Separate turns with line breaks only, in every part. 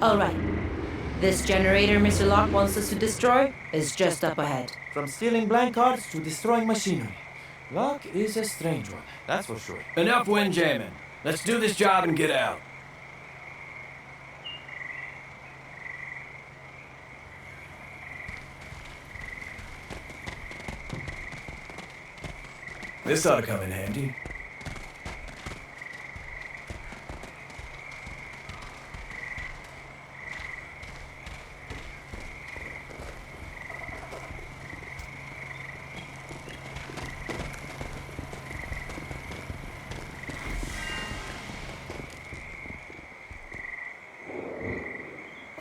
All right. This generator Mr. Locke wants us to destroy is just up ahead.
From stealing blank cards to destroying machinery. Locke is a strange one, that's for sure.
Enough windjamming. Let's do this job and get out. This ought to come in handy.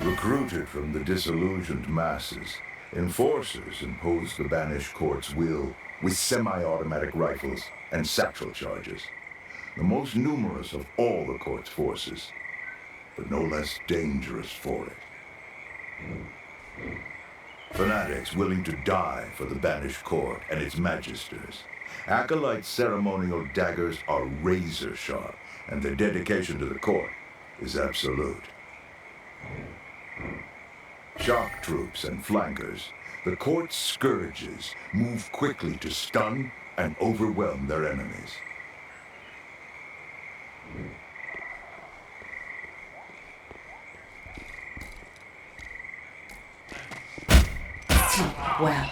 Recruited from the disillusioned masses, enforcers imposed the banished court's will with semi-automatic rifles and satchel charges. The most numerous of all the court's forces, but no less dangerous for it. Fanatics willing to die for the banished court and its magisters. Acolyte ceremonial daggers are razor sharp, and their dedication to the court is absolute. Shock troops and flankers, the court's scourges move quickly to stun and overwhelm their enemies.
Well.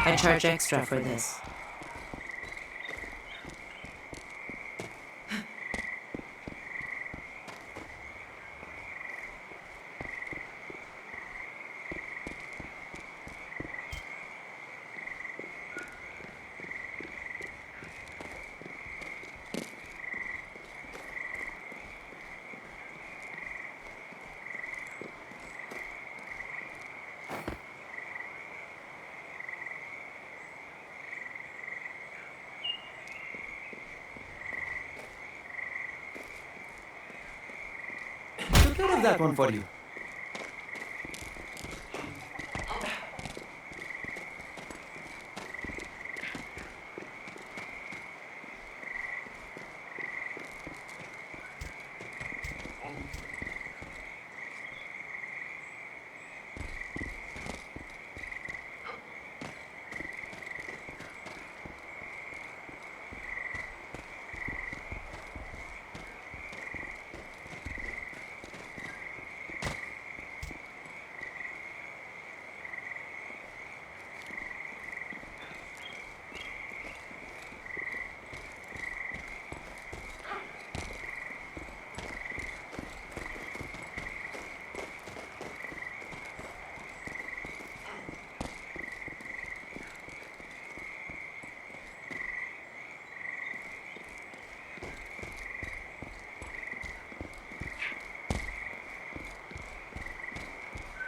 I charge extra for this.
Took care of that one for you.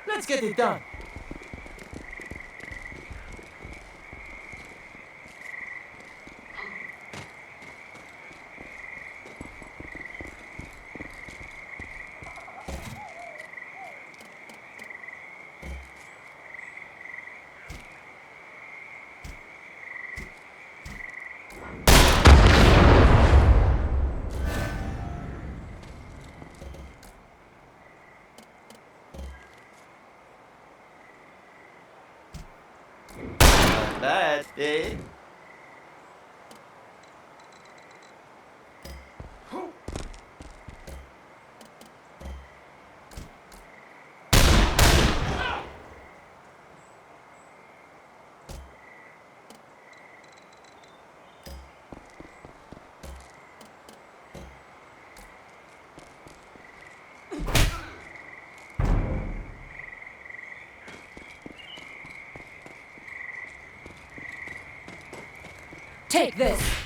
Let's get it done. bad, eh?
Take this!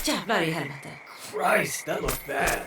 Jävlar i helvete.
Christ, that looked bad.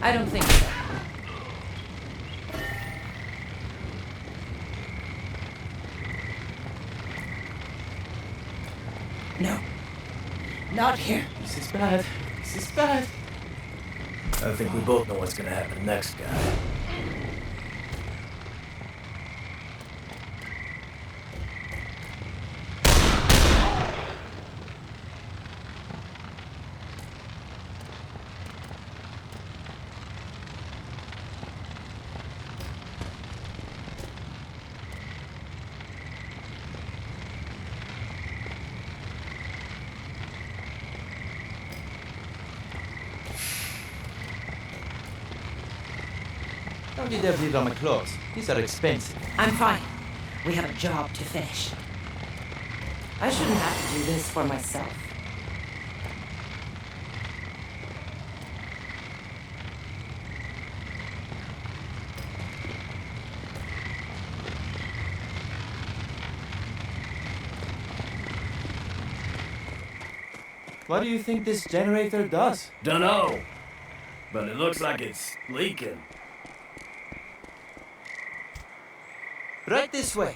I don't think so. No. Not here.
This is bad. This is bad.
I think we both know what's gonna happen next, guy.
Don't you dare breathe on my clothes. These are expensive.
I'm fine. We have a job to finish. I shouldn't have to do this for myself.
What do you think this generator does?
Dunno, but it looks like it's leaking.
Right this way.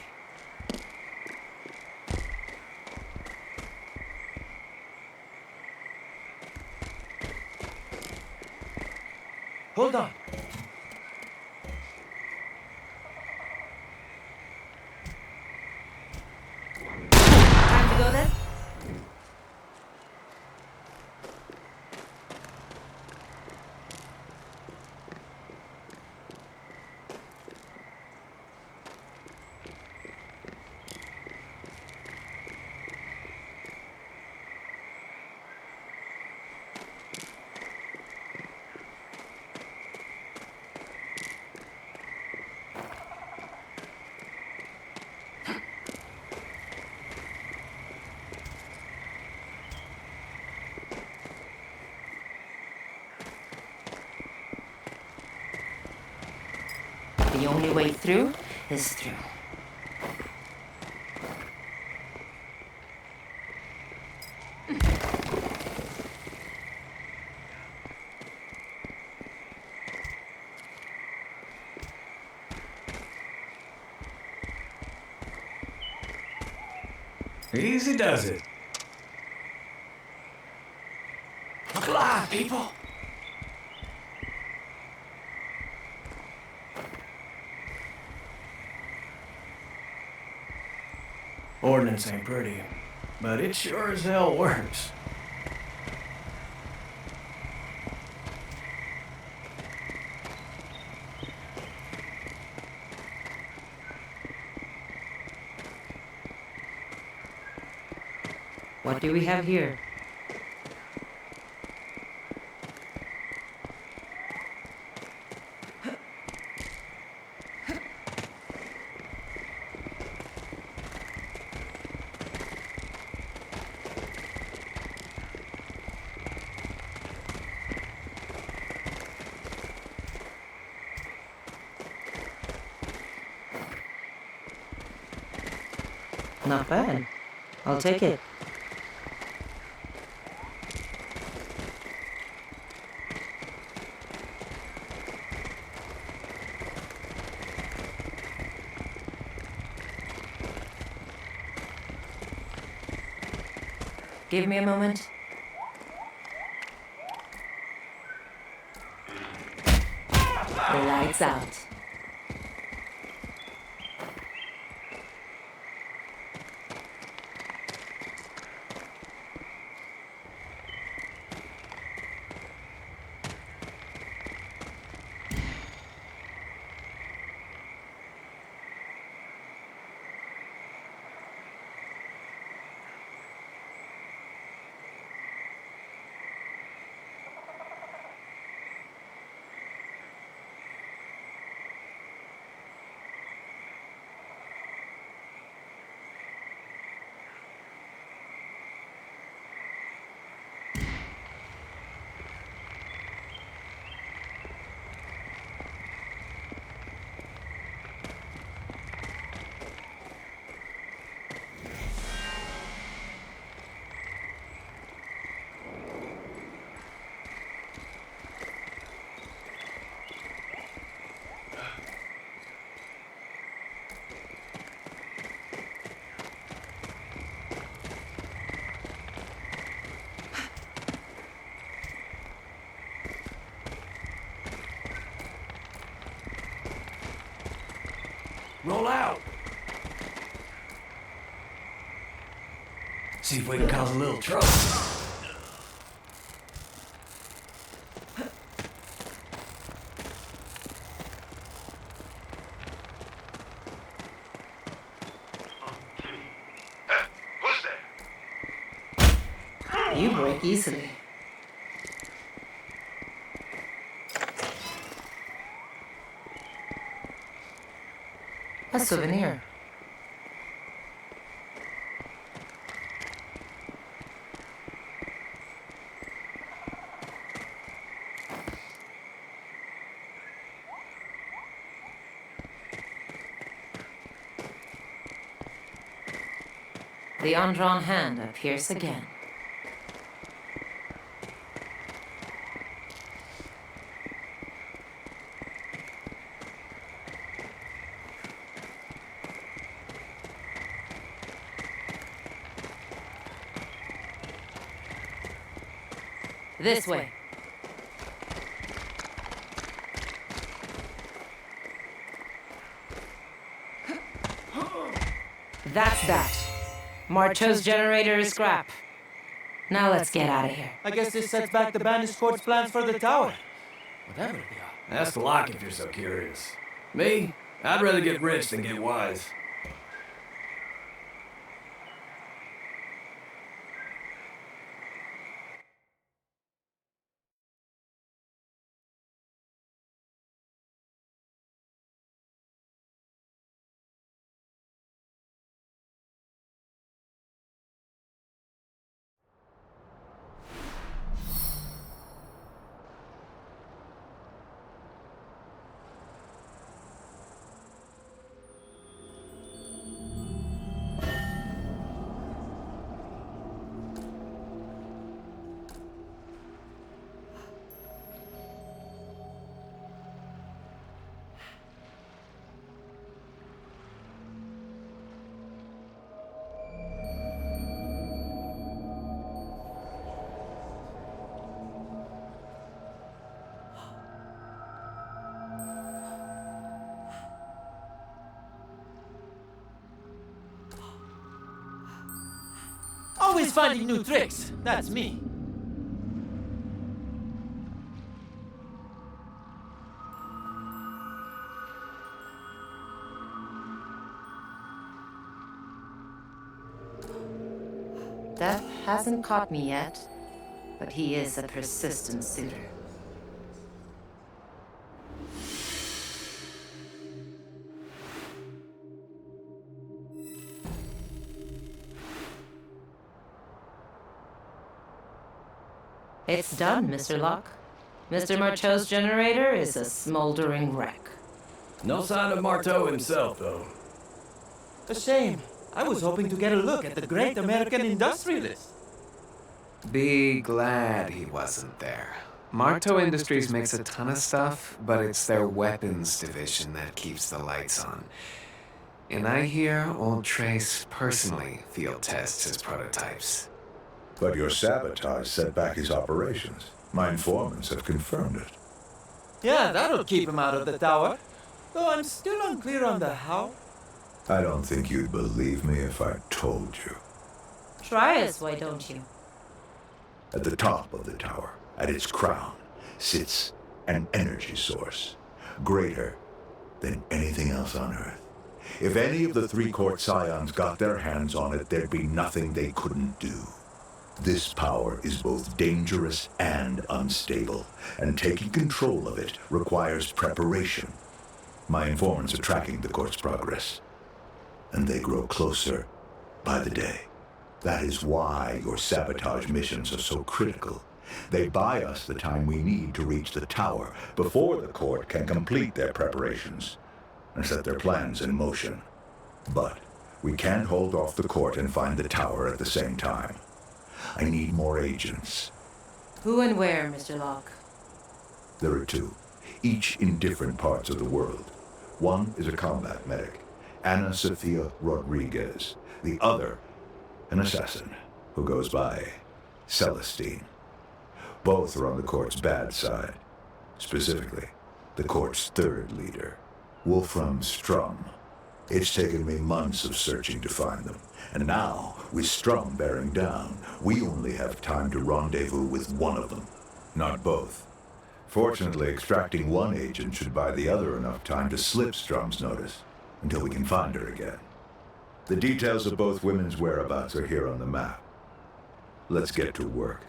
Hold on.
Time to go then? The only way through is through.
Easy does it.
Look alive, people!
Ordnance ain't pretty, but it sure as hell works.
What do we have here? Not bad. I'll take it. Give me a moment. Lights out.
Roll out. See if we can cause a little trouble.
Who's there?
You break easily. A souvenir. The undrawn hand appears again. This way. That's that. Marcho's generator is scrap. Now let's get out of here.
I guess this sets back the banished court's plans for the tower. Whatever they are.
Ask Locke if you're so curious. Me? I'd rather get rich than get wise.
Always finding new tricks. That's me.
Death hasn't caught me yet, but he is a persistent suitor. It's done, Mr. Locke. Mr. Marcho's generator is a smoldering wreck.
No sign of Marteau himself, though.
A shame. I was hoping to get a look at the great American industrialist.
Be glad he wasn't there. Marteau Industries makes a ton of stuff, but it's their weapons division that keeps the lights on. And I hear old Trace personally field tests his prototypes.
But your sabotage set back his operations. My informants have confirmed it.
Yeah, that'll keep him out of the tower. Though I'm still unclear on the how.
I don't think you'd believe me if I told you.
Try us, why don't you?
At the top of the tower, at its crown, sits an energy source, greater than anything else on Earth. If any of the three-court scions got their hands on it, there'd be nothing they couldn't do. This power is both dangerous and unstable, and taking control of it requires preparation. My informants are tracking the court's progress, and they grow closer by the day. That is why your sabotage missions are so critical. They buy us the time we need to reach the tower before the court can complete their preparations and set their plans in motion. But we can't hold off the court and find the tower at the same time. I need more agents.
Who and where, Mr. Locke?
There are two, each in different parts of the world. One is a combat medic, Ana Sofia Rodriguez. The other, an assassin who goes by Celestine. Both are on the court's bad side. Specifically, the court's third leader, Wolfram Strum. It's taken me months of searching to find them. And now, with Strum bearing down, we only have time to rendezvous with one of them, not both. Fortunately, extracting one agent should buy the other enough time to slip Strum's notice until we can find her again. The details of both women's whereabouts are here on the map. Let's get to work.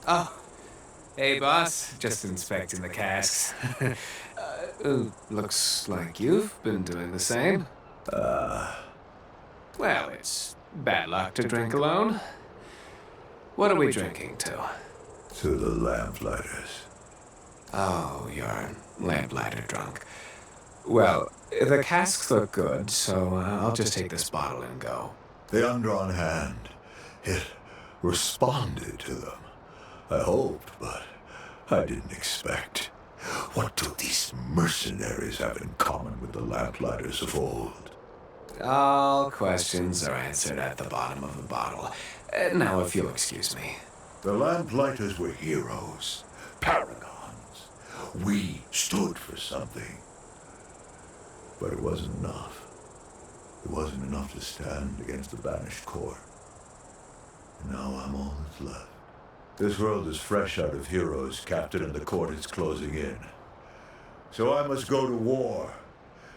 Oh, hey boss, just inspecting the casks. Looks like you've been doing the same. Well, it's bad luck to drink alone. What are we drinking to?
To the Lamplighters.
Oh, you're lamplighter drunk. Well, the casks look good, so I'll just take this bottle and go.
The undrawn hand, it responded to them. I hoped, but I didn't expect. What do these mercenaries have in common with the Lamplighters of old?
All questions are answered at the bottom of the bottle. Now, if you'll excuse me.
The Lamplighters were heroes, paragons. We stood for something. But it wasn't enough. It wasn't enough to stand against the banished court. And now I'm all that's left. This world is fresh out of heroes, Captain, and the court is closing in. So I must go to war.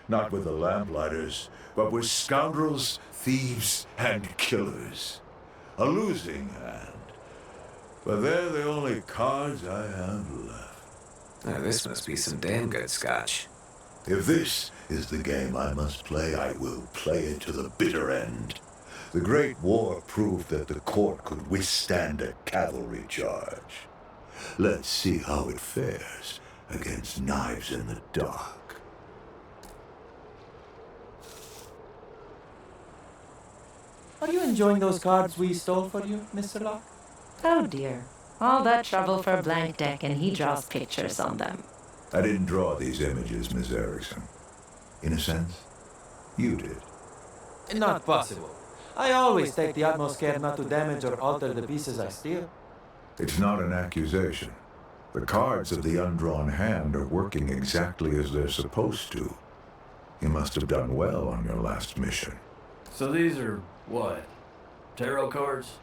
Not with the Lamplighters, but with scoundrels, thieves, and killers. A losing hand. But they're the only cards I have left.
Now, this must be some damn good scotch.
If this is the game I must play, I will play it to the bitter end. The Great War proved that the court could withstand a cavalry charge. Let's see how it fares against knives in the dark.
Are you enjoying those cards we stole for you, Mr. Locke?
Oh dear. All that trouble for a blank deck and he draws pictures on them.
I didn't draw these images, Miss Erickson. In a sense, you did.
Not possible. I always take the utmost care not to damage or alter the pieces I steal.
It's not an accusation. The cards of the undrawn hand are working exactly as they're supposed to. You must have done well on your last mission.
So these are what? Tarot cards?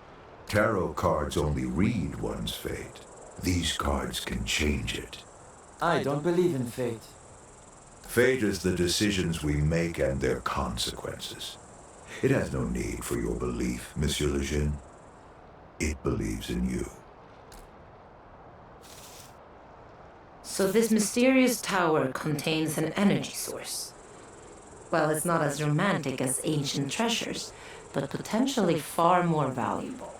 Tarot cards only read one's fate. These cards can change it.
I don't believe in fate.
Fate is the decisions we make and their consequences. It has no need for your belief, Monsieur Lejeune. It believes in you.
So this mysterious tower contains an energy source. Well, it's not as romantic as ancient treasures, but potentially far more valuable.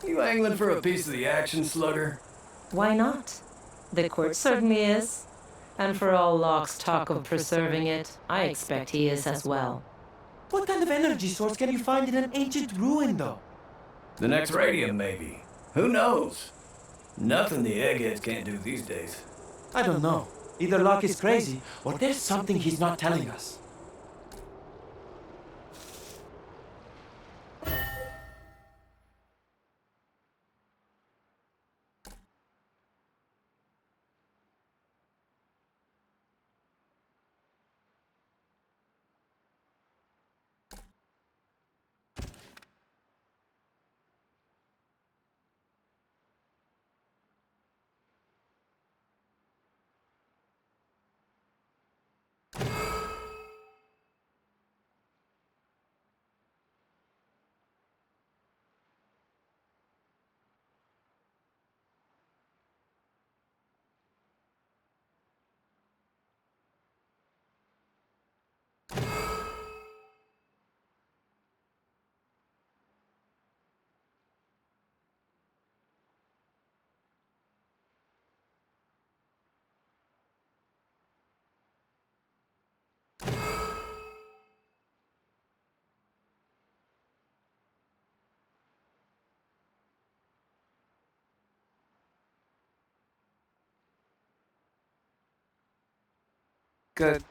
You angling for a piece of the action, slugger?
Why not? The court certainly is. And for all Locke's talk of preserving it, I expect he is as well.
What kind of energy source can you find in an ancient ruin, though?
The next radium, maybe. Who knows? Nothing the eggheads can't do these days.
I don't know. Either Locke is crazy, or there's something he's not telling us.
Good.